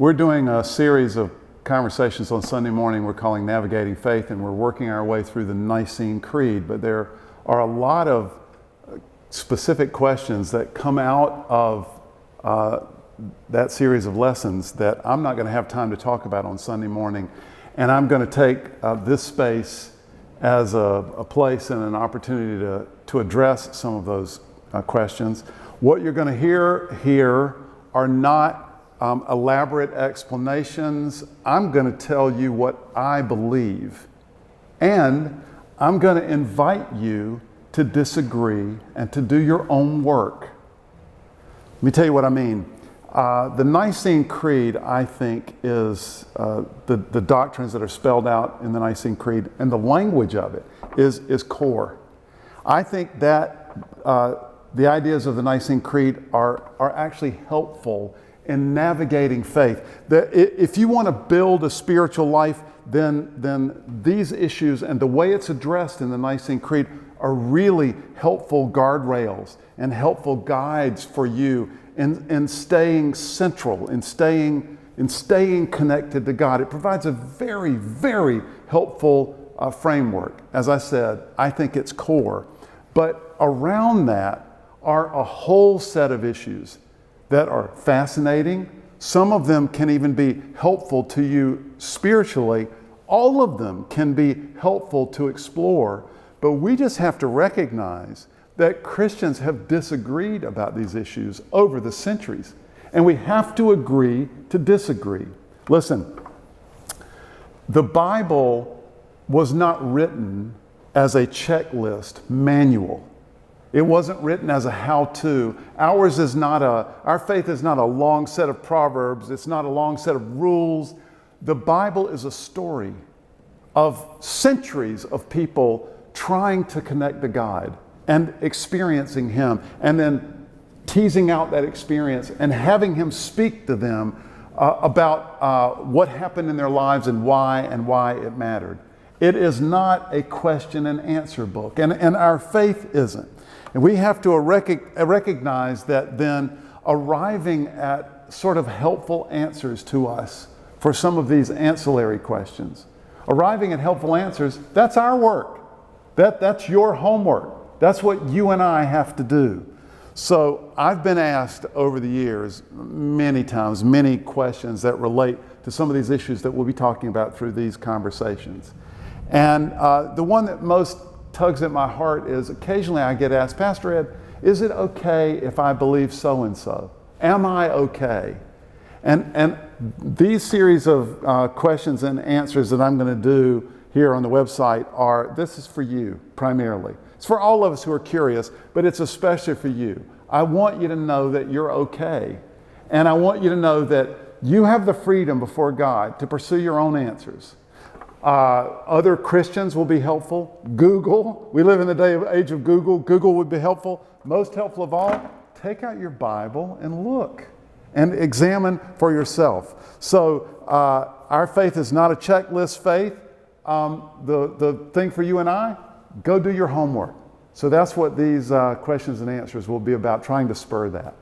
We're doing a series of conversations on Sunday morning we're calling Navigating Faith, and we're working our way through the Nicene Creed. But there are a lot of specific questions that come out of that series of lessons that I'm not going to have time to talk about on Sunday morning. And I'm going to take this space as a place and an opportunity to address some of those questions. What you're going to hear here are not elaborate explanations. I'm going to tell you what I believe. And I'm going to invite you to disagree and to do your own work. Let me tell you what I mean. The Nicene Creed, I think, is the doctrines that are spelled out in the Nicene Creed, and the language of it is core. I think that the ideas of the Nicene Creed are actually helpful in navigating faith. That if you want to build a spiritual life, then these issues and the way it's addressed in the Nicene Creed are really helpful guardrails and helpful guides for you in staying central, in staying connected to God. It provides a very, very helpful framework. As I said, I think it's core. But around that are a whole set of issues that are fascinating. Some of them can even be helpful to you spiritually. All of them can be helpful to explore, but we just have to recognize that Christians have disagreed about these issues over the centuries, and we have to agree to disagree. Listen, the Bible was not written as a checklist manual. It wasn't written as a how-to. Our faith is not a long set of proverbs. It's not a long set of rules. The Bible is a story of centuries of people trying to connect to God and experiencing Him, and then teasing out that experience and having Him speak to them about what happened in their lives and why it mattered. It is not a question and answer book, and our faith isn't. And we have to recognize that then arriving at sort of helpful answers to us for some of these ancillary questions. Arriving at helpful answers, that's our work. That's your homework. That's what you and I have to do. So I've been asked over the years, many times, many questions that relate to some of these issues that we'll be talking about through these conversations. And the one that most tugs at my heart is occasionally I get asked, Pastor Ed, is it okay if I believe so-and-so? Am I okay? And these series of questions and answers that I'm going to do here on the website this is for you primarily. It's for all of us who are curious, but it's especially for you. I want you to know that you're okay. And I want you to know that you have the freedom before God to pursue your own answers. Other Christians will be helpful. Google, we live in the age of Google. Google would be helpful. Most helpful of all, take out your Bible and look and examine for yourself. So our faith is not a checklist faith. The thing for you and I, go do your homework. So that's what these questions and answers will be about, trying to spur that.